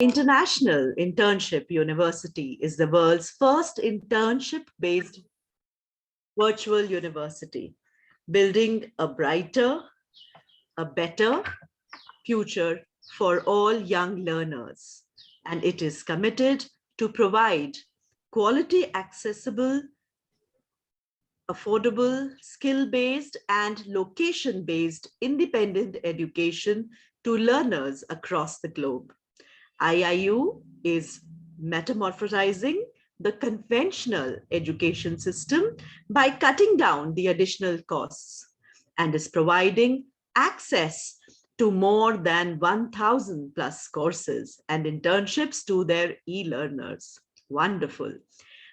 International Internship University is the world's first internship-based virtual university, building a brighter, a better future for all young learners. And it is committed to provide quality, accessible, affordable, skill-based, and location-based independent education to learners across the globe. IIU is metamorphosizing the conventional education system by cutting down the additional costs and is providing access to more than 1,000 plus courses and internships to their e-learners. Wonderful.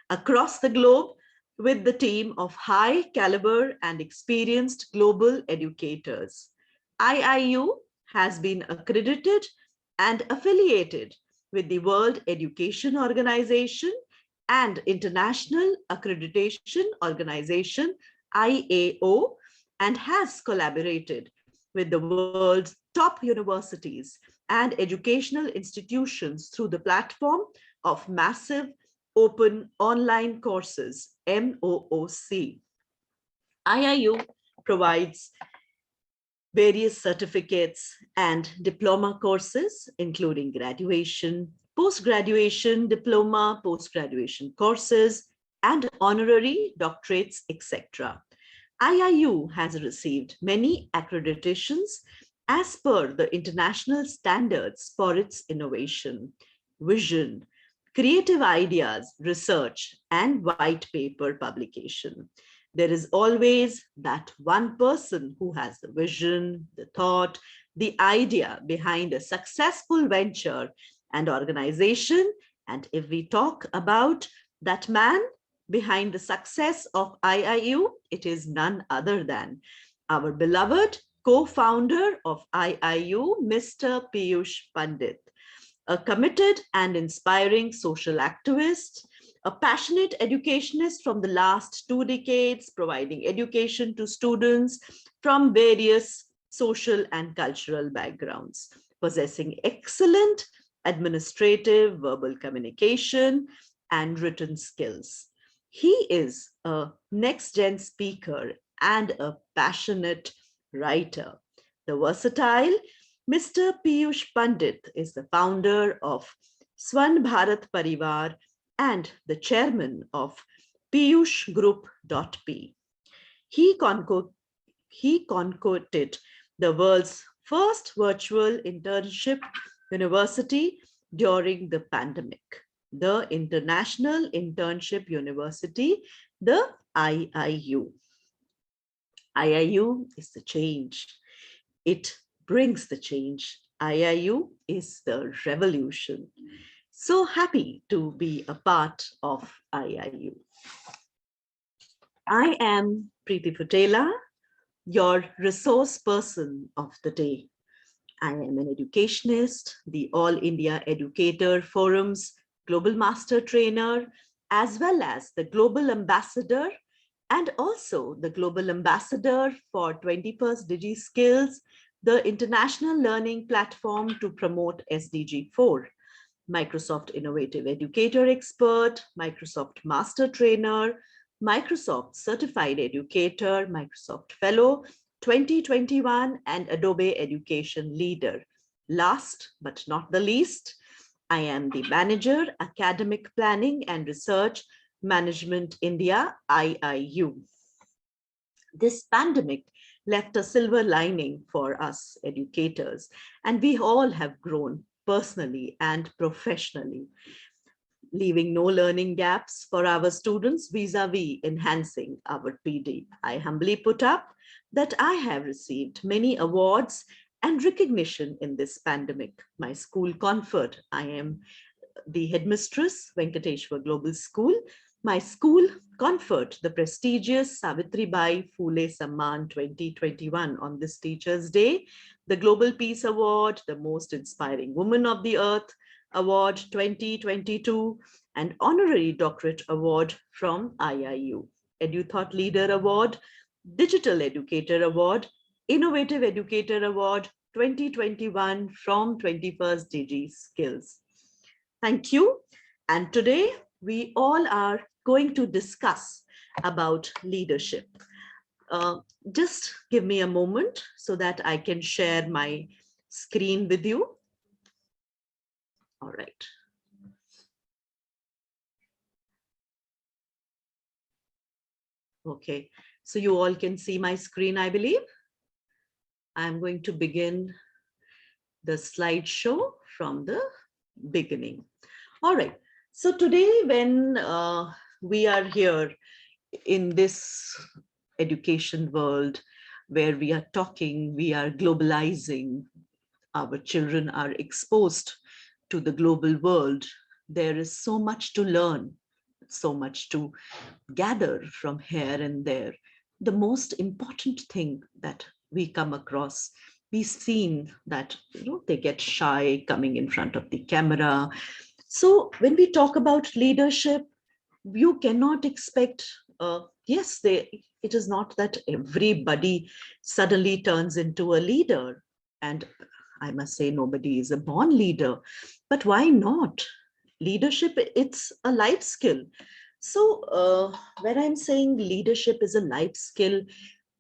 Across the globe, with the team of high caliber and experienced global educators. IIU has been accredited and affiliated with the World Education Organization and International Accreditation Organization, IAO, and has collaborated with the world's top universities and educational institutions through the platform of massive open online courses, MOOC. IIU provides various certificates and diploma courses, including graduation, post-graduation diploma, post-graduation courses, and honorary doctorates, etc. IIU has received many accreditations as per the international standards for its innovation, vision, creative ideas, research, and white paper publication. There is always that one person who has the vision, the thought, the idea behind a successful venture and organization. And if we talk about that man behind the success of IIU, it is none other than our beloved co-founder of IIU, Mr. Piyush Pandit, a committed and inspiring social activist, a passionate educationist from the last 2 decades, providing education to students from various social and cultural backgrounds, possessing excellent administrative, verbal communication, and written skills. He is a next-gen speaker and a passionate writer. The versatile Mr. Piyush Pandit is the founder of Swan Bharat Parivar and the chairman of Piyush Group.p. He concocted the world's first virtual internship university during the pandemic, the International Internship University, the IIU. IIU is the change. It brings the change. IIU is the revolution. So happy to be a part of IIU. I am Preeti Putela, your resource person of the day. I am an educationist, the All India Educator Forum's Global Master Trainer, as well as the Global Ambassador, and also the Global Ambassador for 21st Digi Skills, the international learning platform to promote SDG 4. Microsoft Innovative Educator Expert, Microsoft Master Trainer, Microsoft Certified Educator, Microsoft Fellow 2021, and Adobe Education Leader. Last but not the least, I am the Manager, Academic Planning and Research Management India, IIU. This pandemic left a silver lining for us educators, and we all have grown personally and professionally, leaving no learning gaps for our students vis-a-vis enhancing our PD. I humbly put up that I have received many awards and recognition in this pandemic. My school conferred. I am the headmistress, Venkateshwar Global School. My school conferred the prestigious Savitribai Phule Samman 2021 on this Teacher's Day, the Global Peace Award, the Most Inspiring Woman of the Earth Award 2022, and Honorary Doctorate Award from IIU, EduThought Leader Award, Digital Educator Award, Innovative Educator Award 2021 from 21st Digi Skills. Thank you. And today we all are going to discuss about leadership. Uh, just give me a moment so that I can share my screen with you. All right. Okay, so you all can see my screen, I believe. I'm going to begin the slideshow from the beginning. All right, so today when we are here in this education world where we are talking, we are globalizing, our children are exposed to the global world, there is so much to learn, so much to gather from here and there. The most important thing that we come across, we've seen that they get shy coming in front of the camera. So when we talk about leadership, you cannot expect, yes, it is not that everybody suddenly turns into a leader. And I must say, nobody is a born leader. But why not? Leadership, it's a life skill. So when I'm saying leadership is a life skill,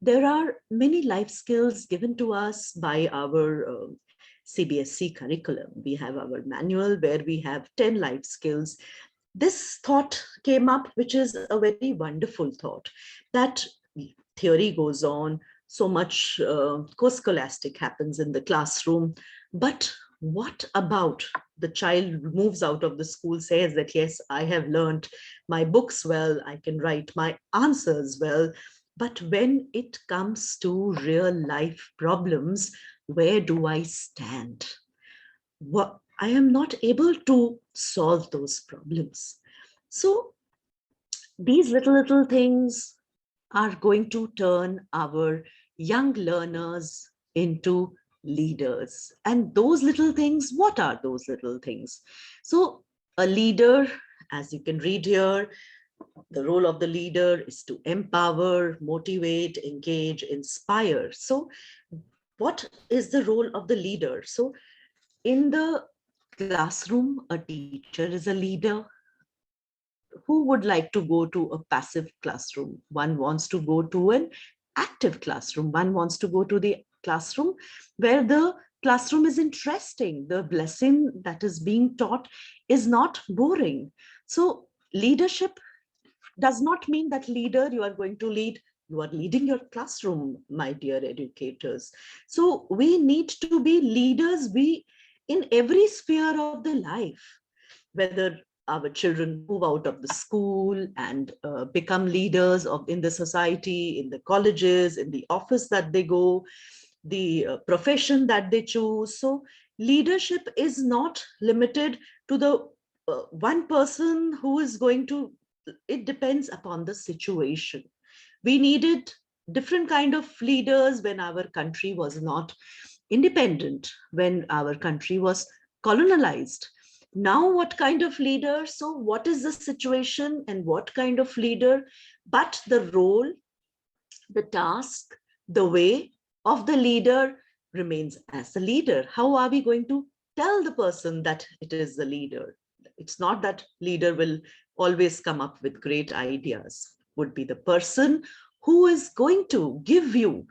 there are many life skills given to us by our CBSE curriculum. We have our manual where we have 10 life skills. This thought came up, which is a very wonderful thought, that theory goes on, so much co-scholastic happens in the classroom, but what about the child moves out of the school, says that, yes, I have learned my books well, I can write my answers well, but when it comes to real life problems, where do I stand? What, I am not able to solve those problems. So these little things are going to turn our young learners into leaders. And those little things, what are those little things? So a leader, as you can read here, the role of the leader is to empower, motivate, engage, inspire. So what is the role of the leader? So in the classroom, a teacher is a leader. Who would like to go to a passive classroom? One wants to go to an active classroom. One wants to go to the classroom where the classroom is interesting. The lesson that is being taught is not boring. So leadership does not mean that leader, you are going to lead, you are leading your classroom, my dear educators. So we need to be leaders, we in every sphere of the life, whether our children move out of the school and become leaders of in the society, in the colleges, in the office that they go, the profession that they choose. So leadership is not limited to the one person who is going to, it depends upon the situation. We needed different kind of leaders when our country was not independent, when our country was colonialized. Now what kind of leader? So what is the situation and what kind of leader? But the role, the task, the way of the leader remains as the leader. How are we going to tell the person that it is the leader? It's not that leader will always come up with great ideas. Would be the person who is going to give you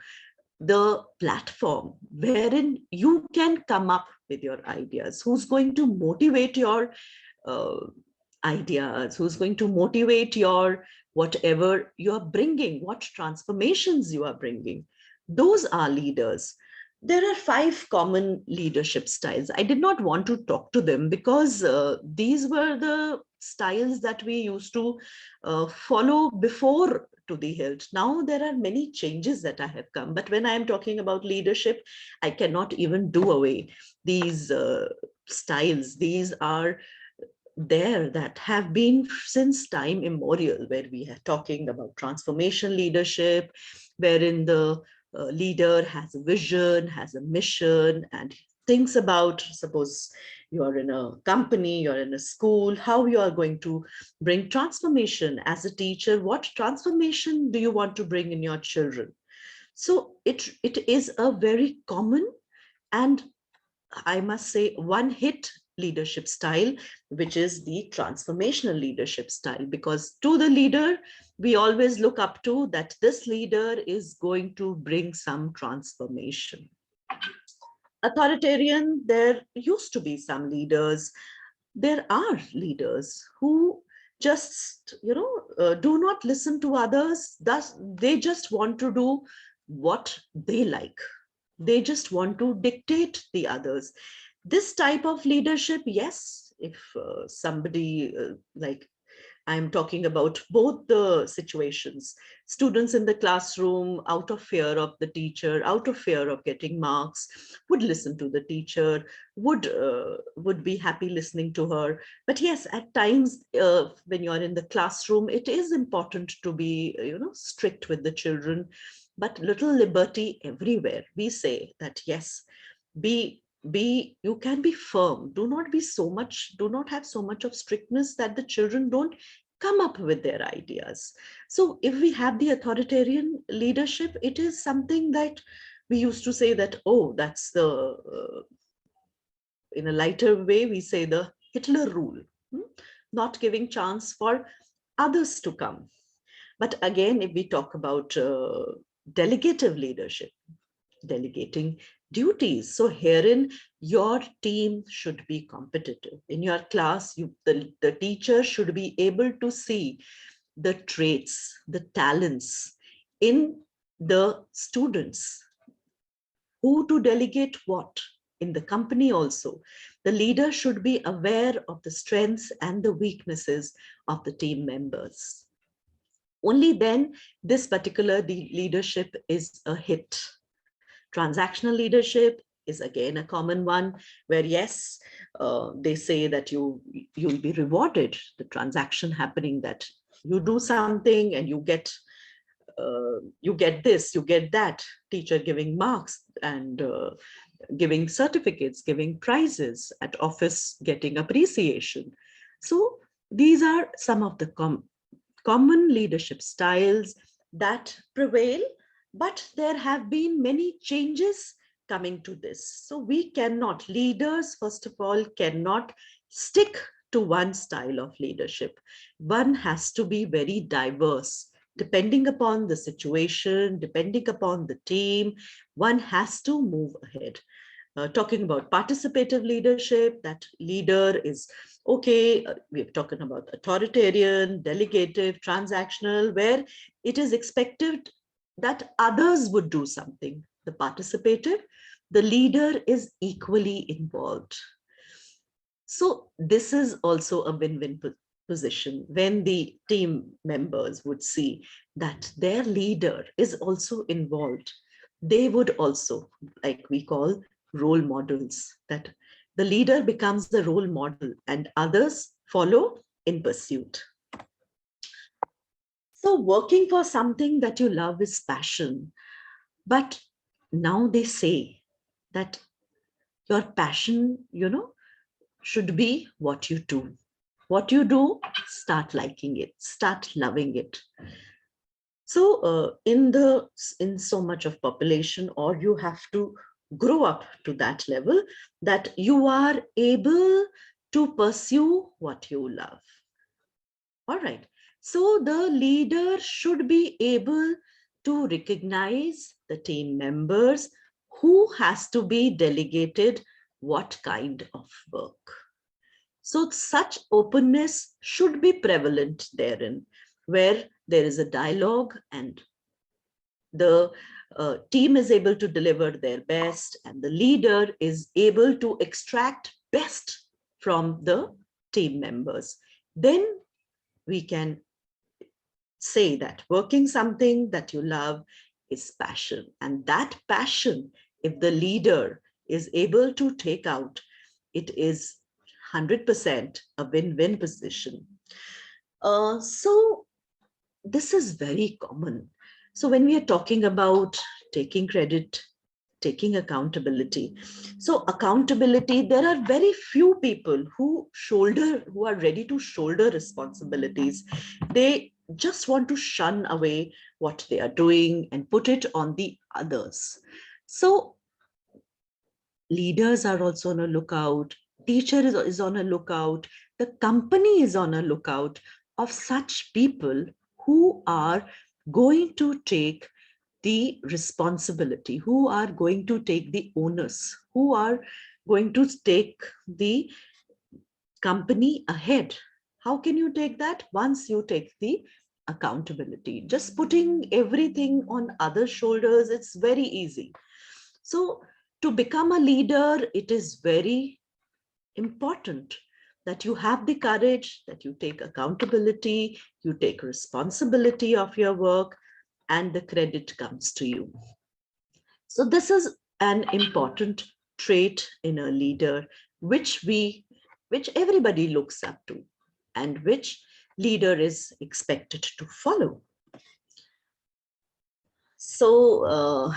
the platform wherein you can come up with your ideas, who's going to motivate your uh, ideas, who's going to motivate your whatever you're bringing, what transformations you are bringing. Those are leaders. There are 5 common leadership styles. I did not want to talk to them because these were the styles that we used to follow before to the hilt. Now there are many changes that I have come, but when I am talking about leadership, I cannot even do away these styles. These are there that have been since time immemorial, where we are talking about transformation leadership, wherein the leader has a vision, has a mission, and thinks about, suppose you are in a company, you're in a school, how you are going to bring transformation as a teacher. What transformation do you want to bring in your children? So it is a very common and, I must say, one hit leadership style, which is the transformational leadership style, because to the leader, we always look up to that this leader is going to bring some transformation. Authoritarian, there used to be some leaders. There are leaders who just, do not listen to others. Thus, they just want to do what they like. They just want to dictate the others. This type of leadership, yes, if somebody like I'm talking about both the situations. Students in the classroom, out of fear of the teacher, out of fear of getting marks, would listen to the teacher, would be happy listening to her. But yes, at times when you're in the classroom, it is important to be, strict with the children, but little liberty everywhere. We say that yes, you can be firm. Do not have so much of strictness that the children don't come up with their ideas. So if we have the authoritarian leadership, it is something that we used to say that, oh, that's the in a lighter way, we say the Hitler rule, not giving chance for others to come. But again, if we talk about delegative leadership, delegating duties. So herein, your team should be competitive. In your class, the teacher should be able to see the traits, the talents in the students, who to delegate what. In the company also, the leader should be aware of the strengths and the weaknesses of the team members. Only then this particular leadership is a hit. Transactional leadership is again a common one, where yes, they say that you'll be rewarded. The transaction happening that you do something and you get this, you get that. Teacher giving marks and giving certificates, giving prizes, at office getting appreciation. So these are some of the common leadership styles that prevail, but there have been many changes coming to this. So leaders, first of all, cannot stick to one style of leadership. One has to be very diverse. Depending upon the situation, depending upon the team, one has to move ahead. Talking about participative leadership, that leader is okay. We're talking about authoritarian, delegative, transactional, where it is expected that others would do something. The participative, the leader is equally involved. So this is also a win-win position when the team members would see that their leader is also involved. They would also, like we call, role models, that the leader becomes the role model and others follow in pursuit. So working for something that you love is passion. But now they say that your passion, should be what you do. What you do, start liking it, start loving it. So in so much of population, or you have to grow up to that level that you are able to pursue what you love. All right. So the leader should be able to recognize the team members who has to be delegated what kind of work. So such openness should be prevalent therein, where there is a dialogue and the team is able to deliver their best and the leader is able to extract best from the team members. Then we can say that working something that you love is passion. And that passion, if the leader is able to take out, it is 100% a win-win position. So this is very common. So when we are talking about taking credit, taking accountability. So accountability, there are very few people who are ready to shoulder responsibilities. They just want to shun away what they are doing and put it on the others. So leaders are also on a lookout Teacher is on a lookout. The company is on a lookout of such people who are going to take the responsibility, who are going to take the onus, who are going to take the company ahead. How can you take that? Once you take the accountability. Just putting everything on other shoulders, it's very easy. So to become a leader, it is very important that you have the courage, that you take accountability, you take responsibility of your work, and the credit comes to you. So this is an important trait in a leader, which everybody looks up to, and which leader is expected to follow. So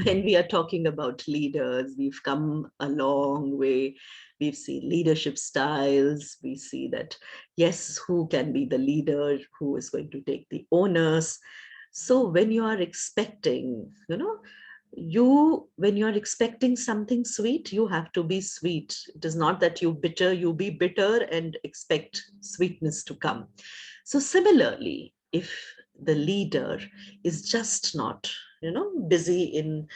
when we are talking about leaders, we've come a long way. We've seen leadership styles. We see that, yes, who can be the leader, who is going to take the onus. So when you are expecting, when you're expecting something sweet, you have to be sweet. It is not that you be bitter and expect sweetness to come. So similarly, if the leader is just not, busy in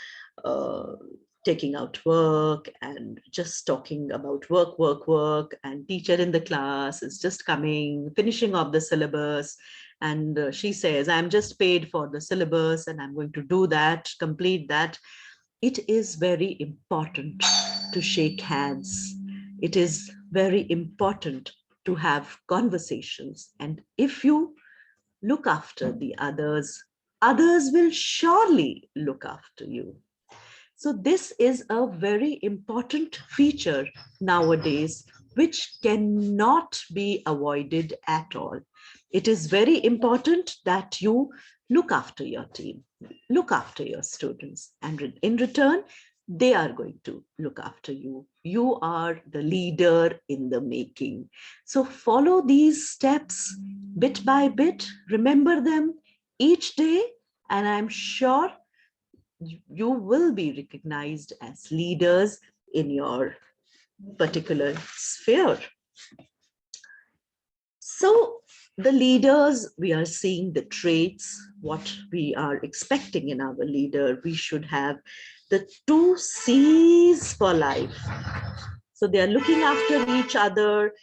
uh, taking out work and just talking about work, and teacher in the class is just coming, finishing off the syllabus, and she says, I'm just paid for the syllabus and I'm going to do that, complete that. It is very important to shake hands. It is very important to have conversations. And if you look after the others, others will surely look after you. So this is a very important feature nowadays, which cannot be avoided at all. It is very important that you look after your team, look after your students, and in return, they are going to look after you. You are the leader in the making. So follow these steps bit by bit, remember them each day, and I'm sure you will be recognized as leaders in your particular sphere. So the leaders, we are seeing the traits, what we are expecting in our leader. We should have the 2 C's for life. So they are looking after each other.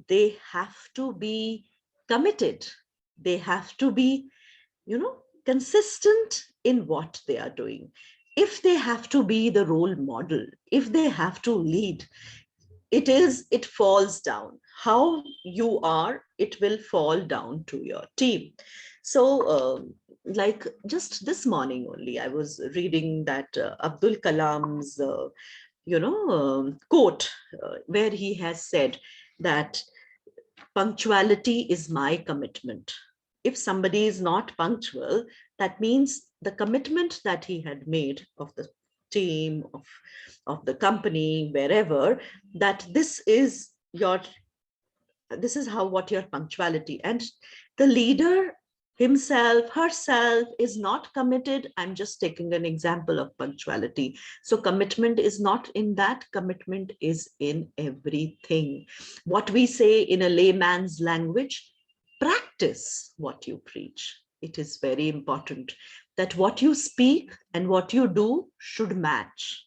They have to be committed. They have to be, consistent in what they are doing. If they have to be the role model, if they have to lead, it falls down. How you are, it will fall down to your team. So like just this morning only, I was reading that Abdul Kalam's quote, where he has said that punctuality is my commitment. If somebody is not punctual, that means the commitment that he had made of the team, of the company, wherever, that this is how what your punctuality, and the leader himself, herself is not committed. I'm just taking an example of punctuality. So commitment is not in that. Commitment is in everything. What we say in a layman's language, practice what you preach. It is very important that what you speak and what you do should match.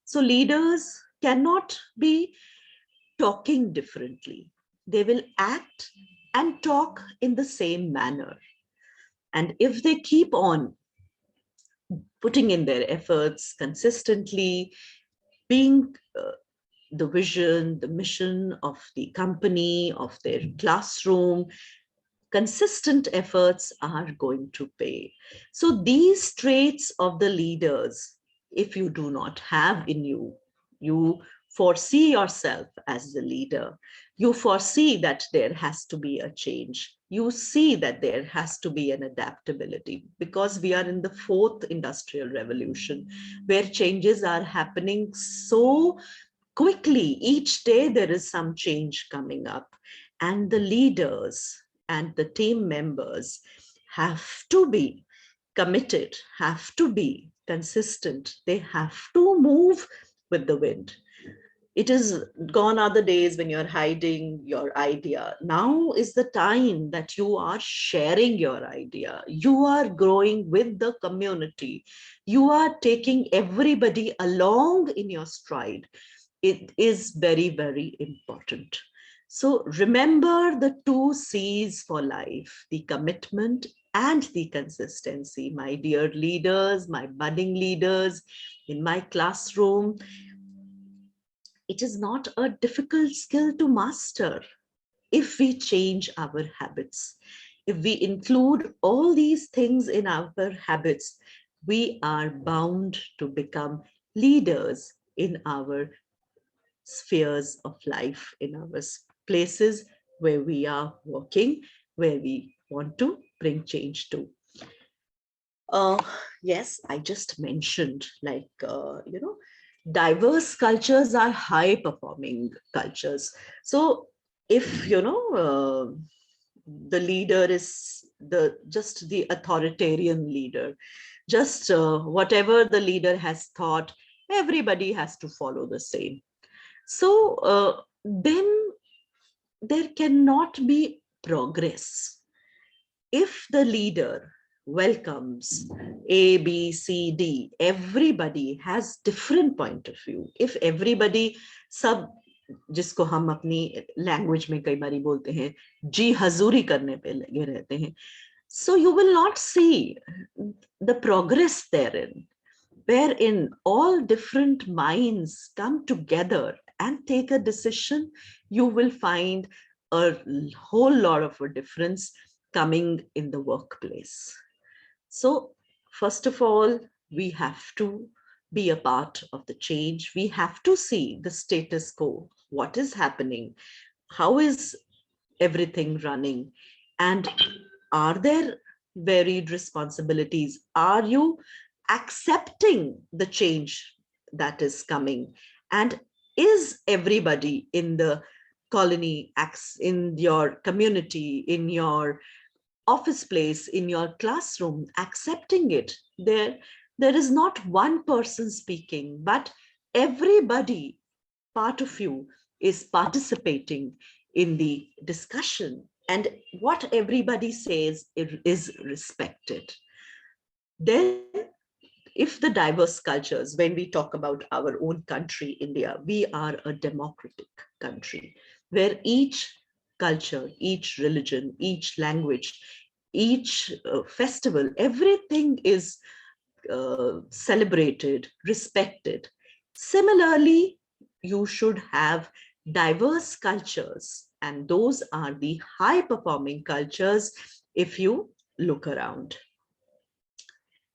So leaders cannot be talking differently. They will act and talk in the same manner. And if they keep on putting in their efforts consistently, being the vision, the mission of the company, of their classroom, consistent efforts are going to pay. So these traits of the leaders, if you do not have in you, you foresee yourself as the leader. You foresee that there has to be a change. You see that there has to be an adaptability, because we are in the 4th industrial revolution, where changes are happening so quickly. Each day there is some change coming up, and the leaders and the team members have to be committed, have to be consistent. They have to move with the wind. It is gone are the days when you're hiding your idea. Now is the time that you are sharing your idea. You are growing with the community. You are taking everybody along in your stride. It is very, very important. So remember the 2 C's for life, the commitment and the consistency. My dear leaders, my budding leaders in my classroom, it is not a difficult skill to master if we change our habits. If we include all these things in our habits, we are bound to become leaders in our spheres of life, in our places where we are working, where we want to bring change to. Uh, yes, I just mentioned, like, diverse cultures are high performing cultures. So if, the leader is just the authoritarian leader, just whatever the leader has thought, everybody has to follow the same. So then there cannot be progress. If the leader welcomes A, B, C, D, everybody has different point of view. If everybody, सब जिसको हम अपनी language में कई बारी बोलते हैं जी हजूरी करने पे लगे रहते हैं, so you will not see the progress therein, wherein all different minds come together and take a decision. You will find a whole lot of a difference coming in the workplace. So first of all, we have to be a part of the change. We have to see the status quo, what is happening, how is everything running, and are there varied responsibilities? Are you accepting the change that is coming? And is everybody in the colony, in your community, in your office place, in your classroom, accepting it? There is not one person speaking, but everybody, part of you, is participating in the discussion, and what everybody says is respected. Then, if the diverse cultures, when we talk about our own country, India, we are a democratic country where each culture, each religion, each language, each festival, everything is celebrated, respected. Similarly, you should have diverse cultures, and those are the high performing cultures if you look around.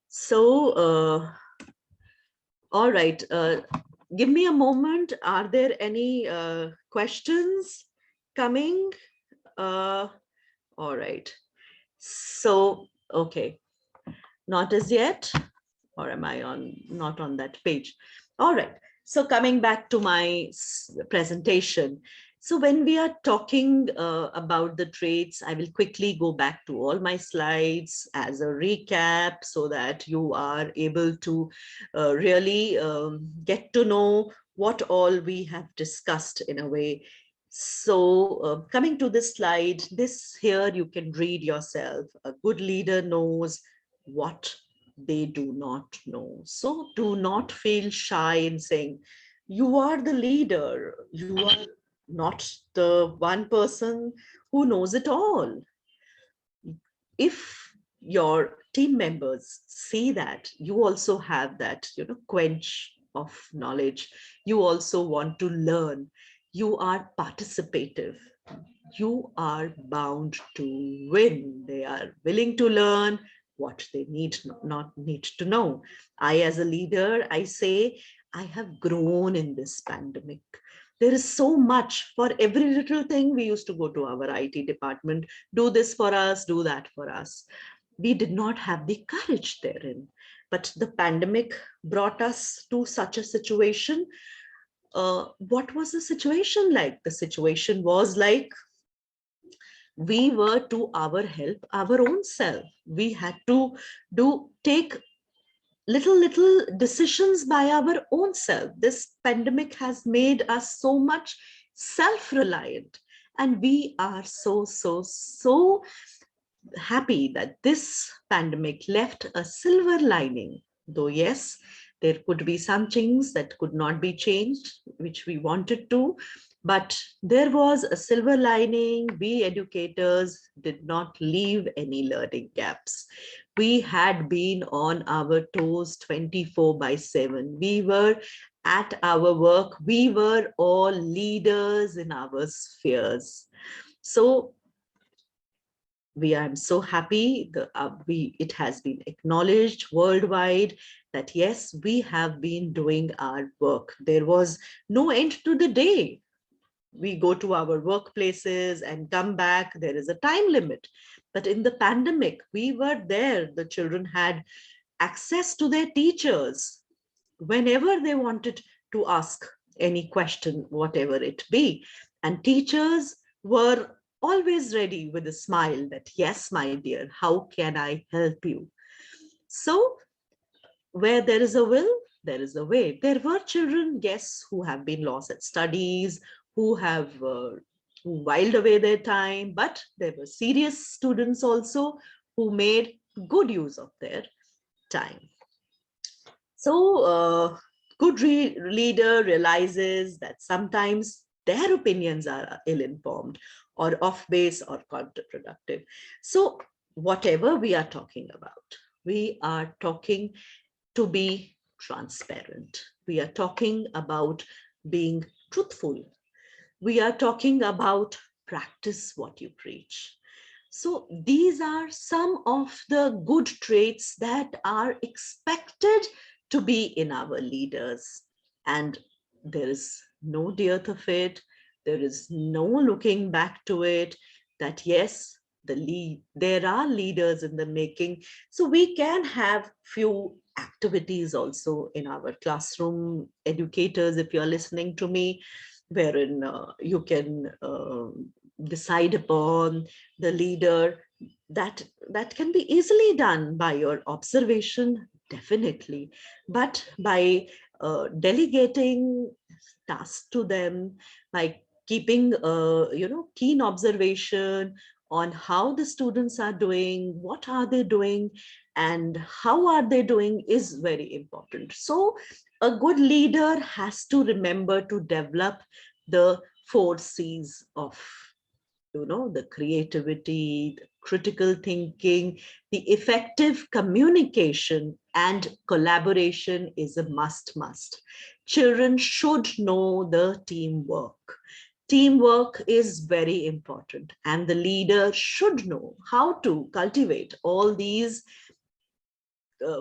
So, all right, give me a moment. Are there any questions coming? All right. So, okay, not as yet, or am I not on that page? All right. So coming back to my presentation. So when we are talking about the traits, I will quickly go back to all my slides as a recap so that you are able to really get to know what all we have discussed in a way. So coming to this slide, this here you can read yourself. A good leader knows what they do not know. So do not feel shy in saying, you are the leader. You are not the one person who knows it all. If your team members see that, you also have that, quench of knowledge. You also want to learn. You are participative. You are bound to win. They are willing to learn what they not need to know. I, as a leader, I say, I have grown in this pandemic. There is so much. For every little thing, we used to go to our IT department, do this for us, do that for us. We did not have the courage therein. But the pandemic brought us to such a situation. What was the situation like? The situation was like, we were to our help our own self. We had to take little decisions by our own self. This pandemic has made us so much self-reliant, and we are so happy that this pandemic left a silver lining. Though yes, there could be some things that could not be changed, which we wanted to, but there was a silver lining. We educators did not leave any learning gaps. We had been on our toes 24/7. We were at our work. We were all leaders in our spheres. So I'm so happy it has been acknowledged worldwide that yes, we have been doing our work. There was no end to the day. We go to our workplaces and come back. There is a time limit. But in the pandemic, we were there. The children had access to their teachers whenever they wanted to ask any question, whatever it be. And teachers were always ready with a smile that, yes, my dear, how can I help you? So where there is a will, there is a way. There were children, yes, who have been lost at studies, who have who whiled away their time, but there were serious students also who made good use of their time. So good leader realizes that sometimes their opinions are ill-informed or off-base or counterproductive. So whatever we are talking about, we are talking to be transparent. We are talking about being truthful. We are talking about practice what you preach. So these are some of the good traits that are expected to be in our leaders. And there is no dearth of it. There is no looking back to it, that yes, there are leaders in the making. So we can have few activities also in our classroom, educators, if you're listening to me, wherein you can decide upon the leader. That can be easily done by your observation, definitely, but by delegating tasks to them, by keeping keen observation on how the students are doing, what are they doing, and how are they doing is very important. So a good leader has to remember to develop the 4 C's of the creativity, the critical thinking, the effective communication, and collaboration is a must. Children should know the teamwork. Teamwork is very important, and the leader should know how to cultivate all these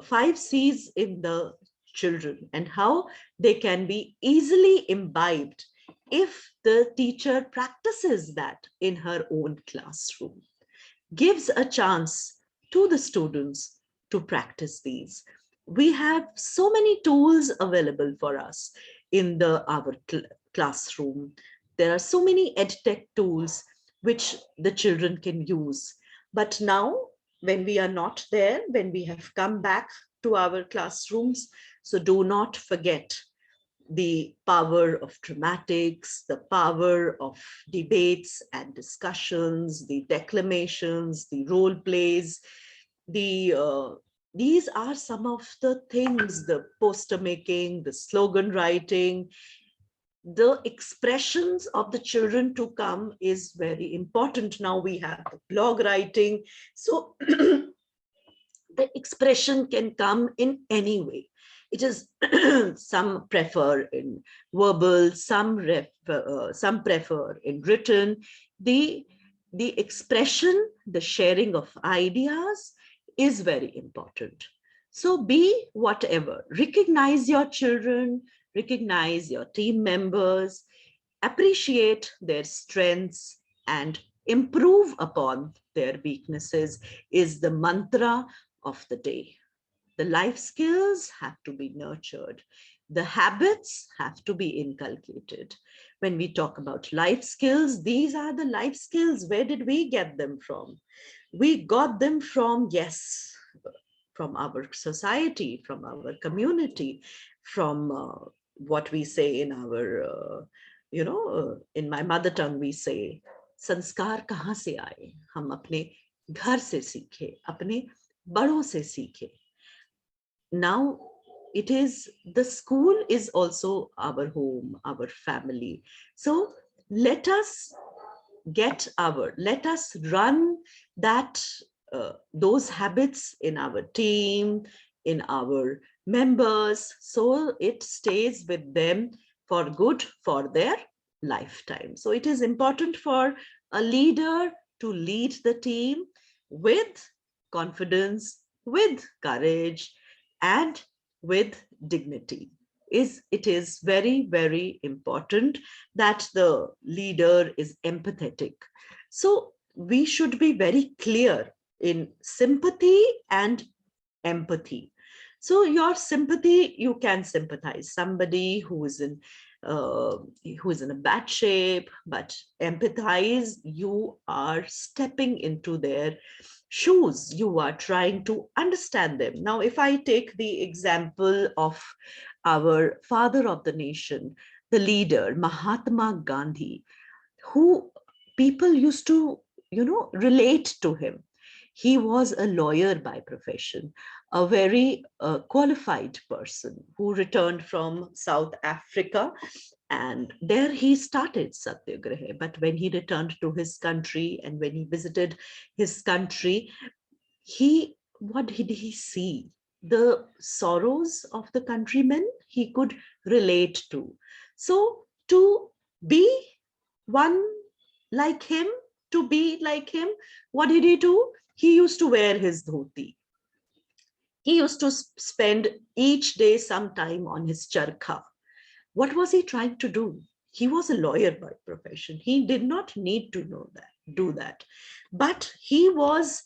5 C's in the children and how they can be easily imbibed if the teacher practices that in her own classroom, gives a chance to the students to practice these. We have so many tools available for us in our classroom. There are so many edtech tools which the children can use. But now, when we are not there, when we have come back to our classrooms, so do not forget the power of dramatics, the power of debates and discussions, the declamations, the role plays, these are some of the things, the poster making, the slogan writing, the expressions of the children to come is very important. Now we have the blog writing. So the expression can come in any way. It is some prefer in verbal, some prefer in written. The expression, the sharing of ideas is very important. So be whatever, recognize your children, recognize your team members, appreciate their strengths, and improve upon their weaknesses is the mantra of the day. The life skills have to be nurtured. The habits have to be inculcated. When we talk about life skills, these are the life skills. Where did we get them from? We got them from, yes, from our society, from our community, from what we say in our, in my mother tongue, we say, संस्कार कहाँ से आए? हम अपने घर से सीखे, अपने बड़ों से सीखे. Now it is, the school is also our home, our family. So let us let us run that those habits in our team, in our members, so it stays with them for good, for their lifetime. So it is important for a leader to lead the team with confidence, with courage, and with dignity. It is very, very important that the leader is empathetic. So we should be very clear in sympathy and empathy. So your sympathy, you can sympathize somebody who is in a bad shape, but empathize, you are stepping into their shoes. You are trying to understand them. Now, if I take the example of our father of the nation, the leader, Mahatma Gandhi, who people used to, relate to him. He was a lawyer by profession, a very qualified person who returned from South Africa, and there he started Satyagraha. But when he returned to his country and when he visited his country, what did he see? The sorrows of the countrymen he could relate to. So to be one like him, to be like him, what did he do? He used to wear his dhoti. He used to spend each day some time on his charkha. What was he trying to do? He was a lawyer by profession. He did not need to do that. But he was,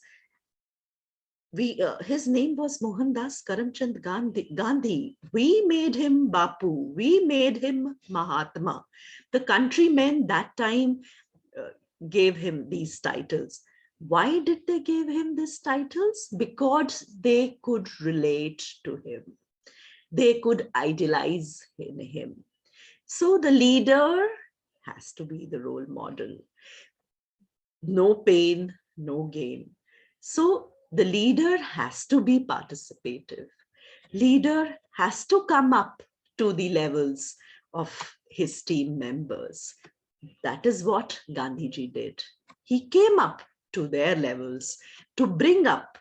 his name was Mohandas Karamchand Gandhi. We made him Bapu. We made him Mahatma. The countrymen that time gave him these titles. Why did they give him these titles? Because they could relate to him. They could idealize in him. So the leader has to be the role model. No pain, no gain. So the leader has to be participative. Leader has to come up to the levels of his team members. That is what Gandhiji did. He came up to their levels to bring up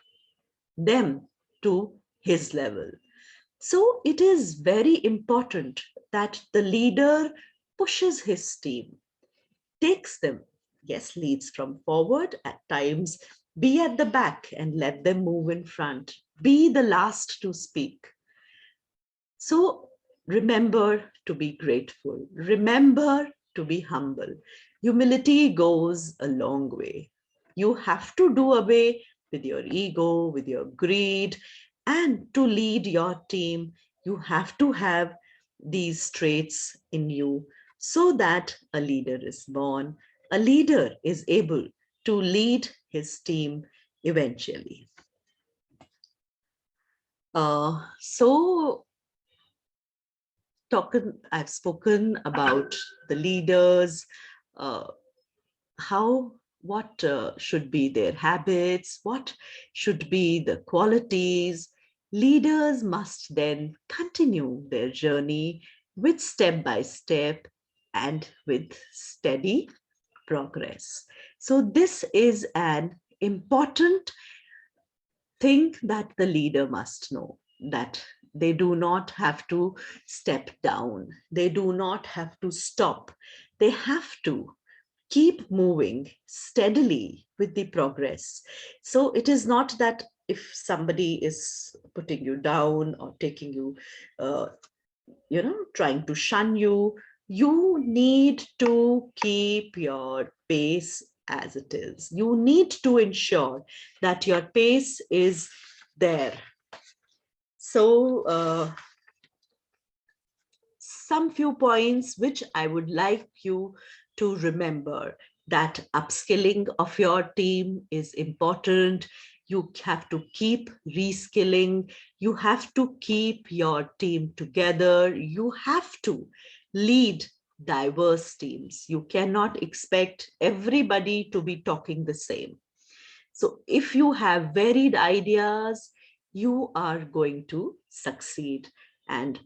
them to his level. So it is very important that the leader pushes his team, takes them, yes, leads from forward at times, be at the back and let them move in front, be the last to speak. So remember to be grateful, remember to be humble. Humility goes a long way. You have to do away with your ego, with your greed, and to lead your team, you have to have these traits in you so that a leader is born. A leader is able to lead his team eventually. So I've spoken about the leaders, uh, what should be their habits, what should be the qualities. Leaders must then continue their journey with step by step and with steady progress. So this is an important thing that the leader must know, that they do not have to step down. They do not have to stop. They have to keep moving steadily with the progress. So it is not that if somebody is putting you down or taking you, trying to shun you, you need to keep your pace as it is. You need to ensure that your pace is there. So some few points which I would like you to remember, that upskilling of your team is important. You have to keep reskilling. You have to keep your team together. You have to lead diverse teams. You cannot expect everybody to be talking the same. So if you have varied ideas, you are going to succeed. And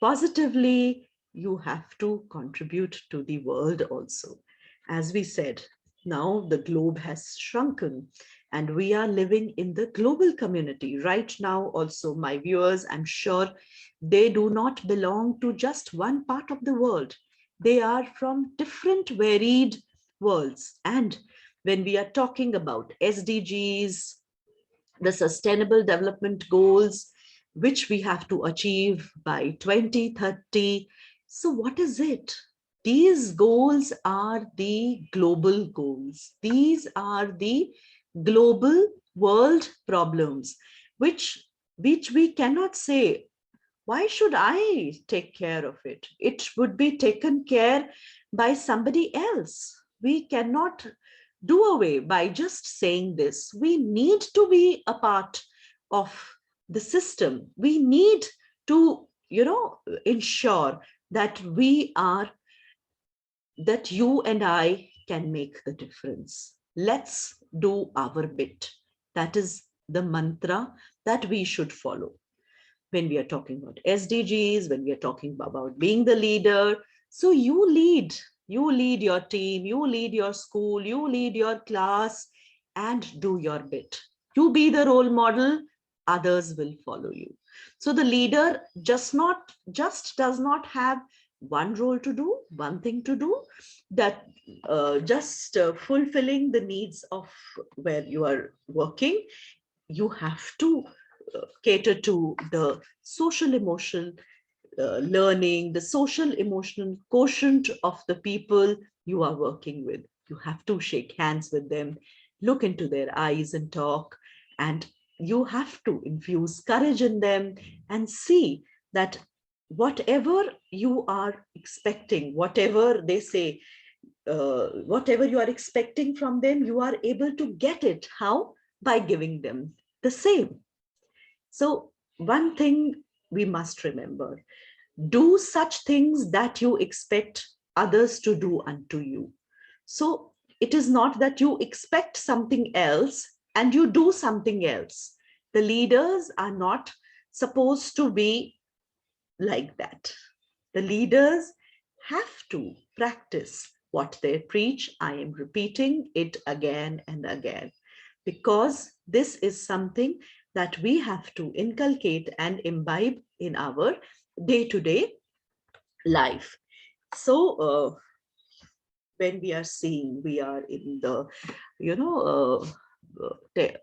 positively, you have to contribute to the world also. As we said, now the globe has shrunken and we are living in the global community. Right now also, my viewers, I'm sure they do not belong to just one part of the world. They are from different varied worlds. And when we are talking about SDGs, the Sustainable Development Goals, which we have to achieve by 2030. So what is it? These goals are the global goals. These are the global world problems, which we cannot say, why should I take care of it? It would be taken care by somebody else. We cannot do away by just saying this. We need to be a part of the system. We need to, ensure that that you and I can make the difference. Let's do our bit. That is the mantra that we should follow when we are talking about SDGs, when we are talking about being the leader. So you lead your team, you lead your school, you lead your class, and do your bit. You be the role model, others will follow you. So the leader just does not have one role to do, one thing to do, that just fulfilling the needs of where you are working. You have to cater to the social emotional learning, the social emotional quotient of the people you are working with. You have to shake hands with them, look into their eyes and talk, and you have to infuse courage in them and see that whatever you are expecting, whatever they say, whatever you are expecting from them, you are able to get it. How? By giving them the same. So one thing we must remember, do such things that you expect others to do unto you. So it is not that you expect something else and you do something else. The leaders are not supposed to be like that. The leaders have to practice what they preach. I am repeating it again and again, because this is something that we have to inculcate and imbibe in our day-to-day life. So when we are seeing, we are in the,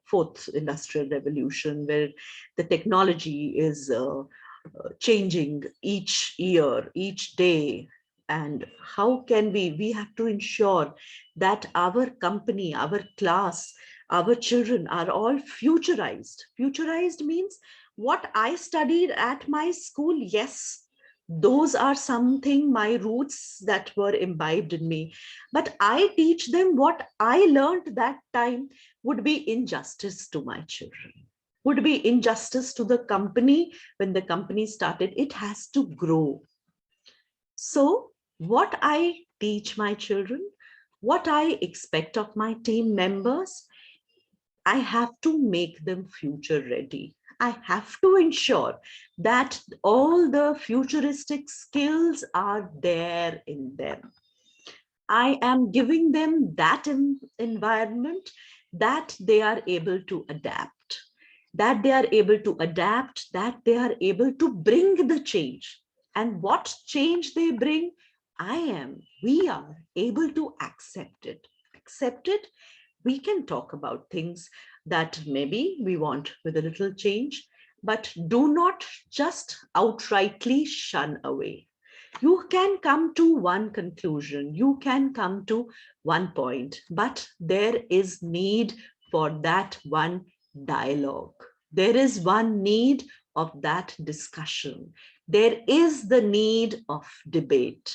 fourth industrial revolution, where the technology is changing each year, each day. And how can we have to ensure that our company, our class, our children are all futurized. Futurized means what I studied at my school, yes, those are something, my roots that were imbibed in me. But I teach them what I learned that time would be injustice to my children, would be injustice to the company. When the company started, it has to grow. So what I teach my children, what I expect of my team members, I have to make them future ready. I have to ensure that all the futuristic skills are there in them. I am giving them that environment that they are able to adapt, that they are able to adapt, that they are able to bring the change. And what change they bring, we are able to accept it. Accept it. We can talk about things that maybe we want with a little change, but do not just outrightly shun away. You can come to one conclusion, you can come to one point, but there is need for that one dialogue. There is one need of that discussion. There is the need of debate.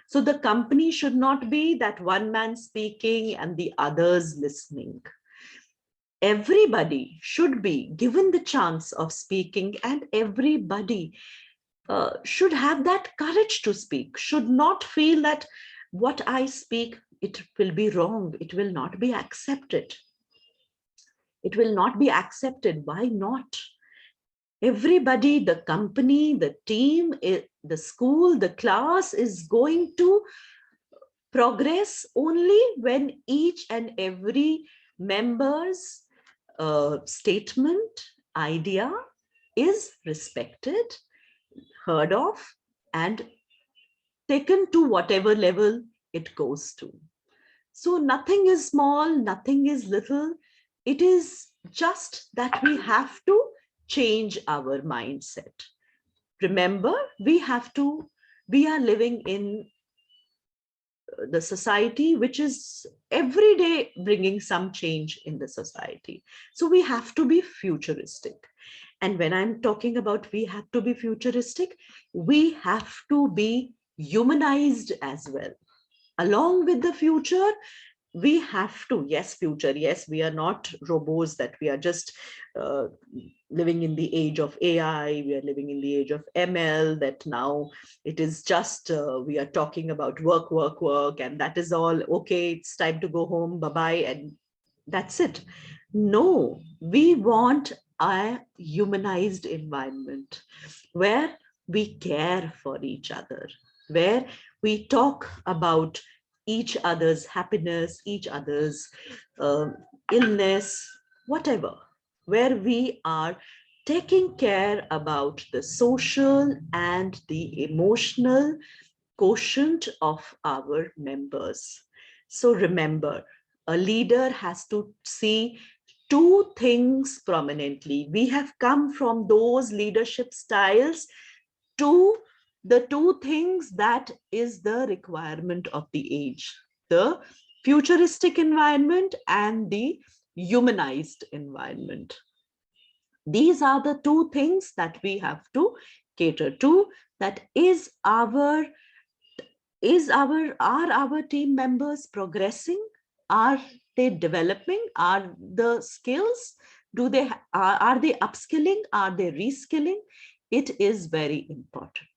So the company should not be that one man speaking and the others listening. everybody should be given the chance of speaking, and everybody should have that courage to speak, should not feel that what I speak, it will be wrong, it will not be accepted. It will not be accepted. Why not? Everybody, the company, the team, the school, the class is going to progress only when each and every member's statement, idea is respected, heard of, and taken to whatever level it goes to. So nothing is small, nothing is little. It is just that we have to change our mindset. Remember, we are living in the society which is every day bringing some change in the society. So we have to be futuristic. And when I'm talking about we have to be futuristic, we have to be humanized as well. Along with the future, we have to, yes, future, yes, we are not robots that we are just living in the age of AI, we are living in the age of ML, that now it is just, we are talking about work, work, work, and that is all, okay, it's time to go home, bye-bye, and that's it. No, we want a humanized environment where we care for each other, where we talk about each other's happiness, each other's illness, whatever, where we are taking care about the social and the emotional quotient of our members. So remember, a leader has to see two things prominently. We have come from those leadership styles to the two things that is the requirement of the age: the futuristic environment and the humanized environment. These are the two things that we have to cater to. That are our team members progressing? Are they developing? Are the skills, are they upskilling? Are they reskilling? It is very important.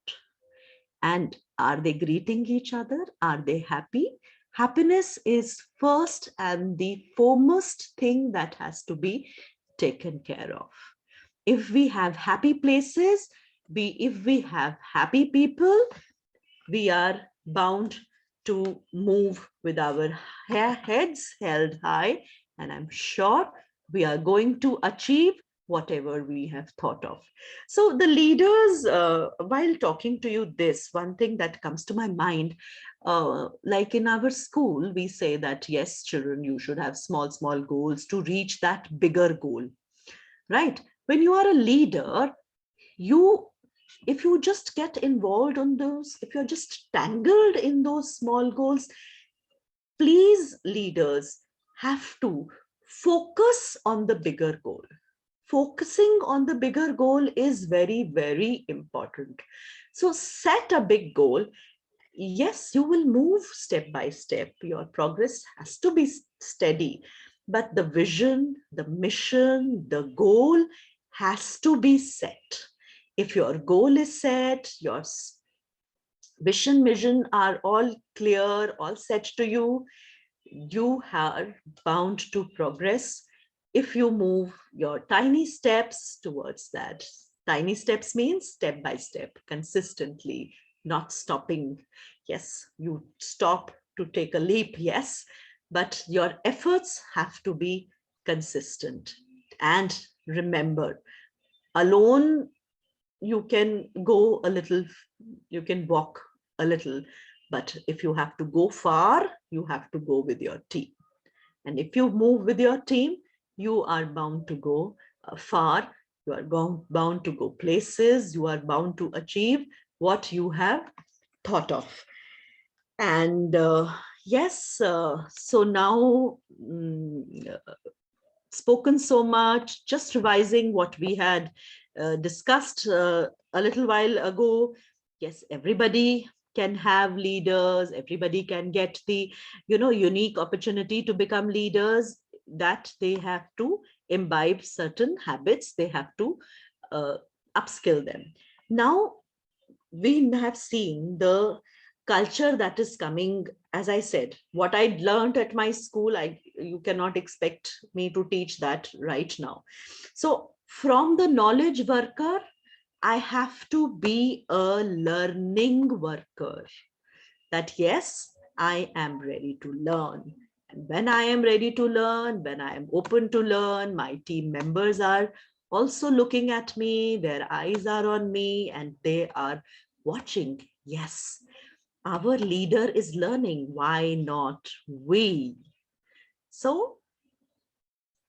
And are they greeting each other? Are they happy? Happiness is first and the foremost thing that has to be taken care of. If we have happy places, if we have happy people, we are bound to move with our heads held high, and I'm sure we are going to achieve whatever we have thought of. So the leaders, while talking to you, this one thing that comes to my mind, like in our school, we say that, yes, children, you should have small, small goals to reach that bigger goal, right? When you are a leader, if you just get involved on those, if you're just tangled in those small goals, please, leaders have to focus on the bigger goal. Focusing on the bigger goal is very, very important. So set a big goal. Yes, you will move step by step. Your progress has to be steady, but the vision, the mission, the goal has to be set. If your goal is set, your vision, mission are all clear, all set to you, you are bound to progress if you move your tiny steps towards that. Tiny steps means step by step, consistently, not stopping. Yes, you stop to take a leap, yes, but your efforts have to be consistent. And remember, alone you can go a little, you can walk a little, but if you have to go far, you have to go with your team. And if you move with your team, you are bound to go far, you are bound to go places, you are bound to achieve what you have thought of. And yes, so now spoken so much, just revising what we had discussed a little while ago. Yes, everybody can have leaders, everybody can get the unique opportunity to become leaders. that they have to imbibe certain habits, they have to upskill them. Now, we have seen the culture that is coming. As I said, what I learned at my school, you cannot expect me to teach that right now. So from the knowledge worker, I have to be a learning worker. That yes, I am ready to learn. And when I am ready to learn, when I am open to learn, my team members are also looking at me, their eyes are on me, and they are watching. Yes, our leader is learning. Why not we? So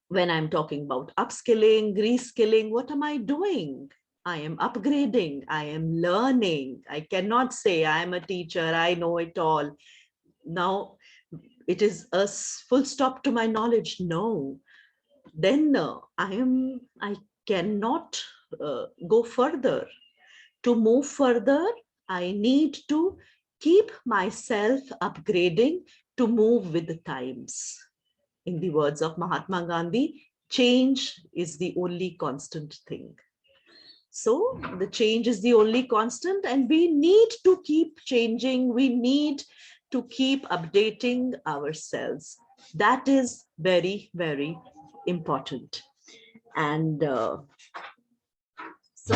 when I'm talking about upskilling, reskilling, what am I doing? I am upgrading, I am learning. I cannot say I am a teacher, I know it all. Now it is a full stop to my knowledge. No, then I cannot go further. To move further, I need to keep myself upgrading to move with the times. In the words of Mahatma Gandhi, change is the only constant thing. So the change is the only constant, and we need to keep changing. We need to keep updating ourselves. That is very, very important. And so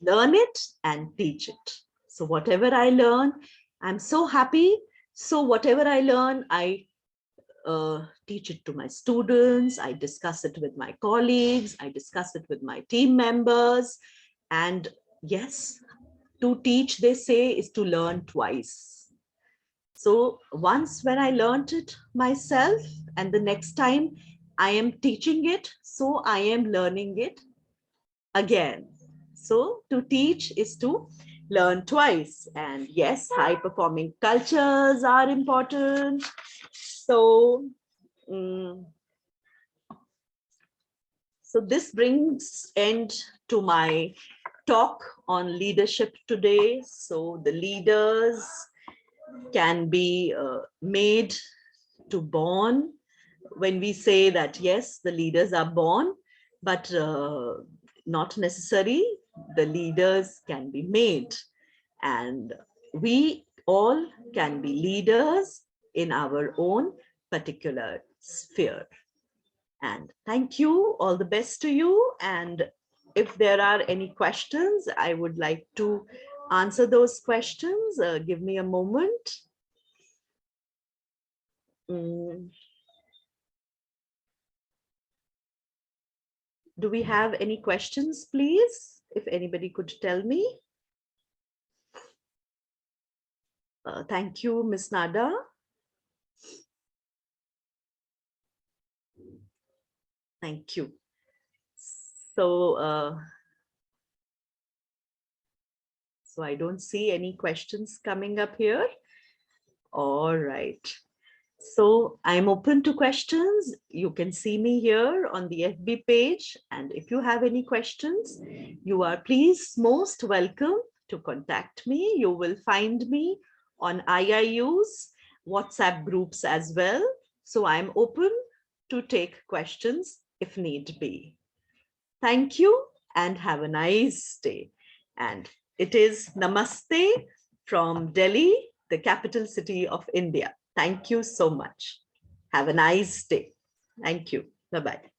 learn it and teach it. So whatever I learn, I'm so happy. So whatever I learn, I teach it to my students, I discuss it with my colleagues, I discuss it with my team members. And yes, to teach, they say, is to learn twice. So once when I learned it myself, and the next time I am teaching it, so I am learning it again. So to teach is to learn twice. And yes, high performing cultures are important. So so this brings end to my talk on leadership today. So the leaders can be made to born. When we say that, yes, the leaders are born, but not necessary. The leaders can be made. And we all can be leaders in our own particular sphere. And thank you, all the best to you. And if there are any questions, I would like to answer those questions. Give me a moment. Do we have any questions, please? If anybody could tell me. Thank you, Ms. Nada. Thank you. So I don't see any questions coming up here. All right. So I'm open to questions. You can see me here on the FB page. And if you have any questions, you are please most welcome to contact me. You will find me on IIU's WhatsApp groups as well. So I'm open to take questions if need be. Thank you and have a nice day. And it is Namaste from Delhi, the capital city of India. Thank you so much. Have a nice day. Thank you. Bye-bye.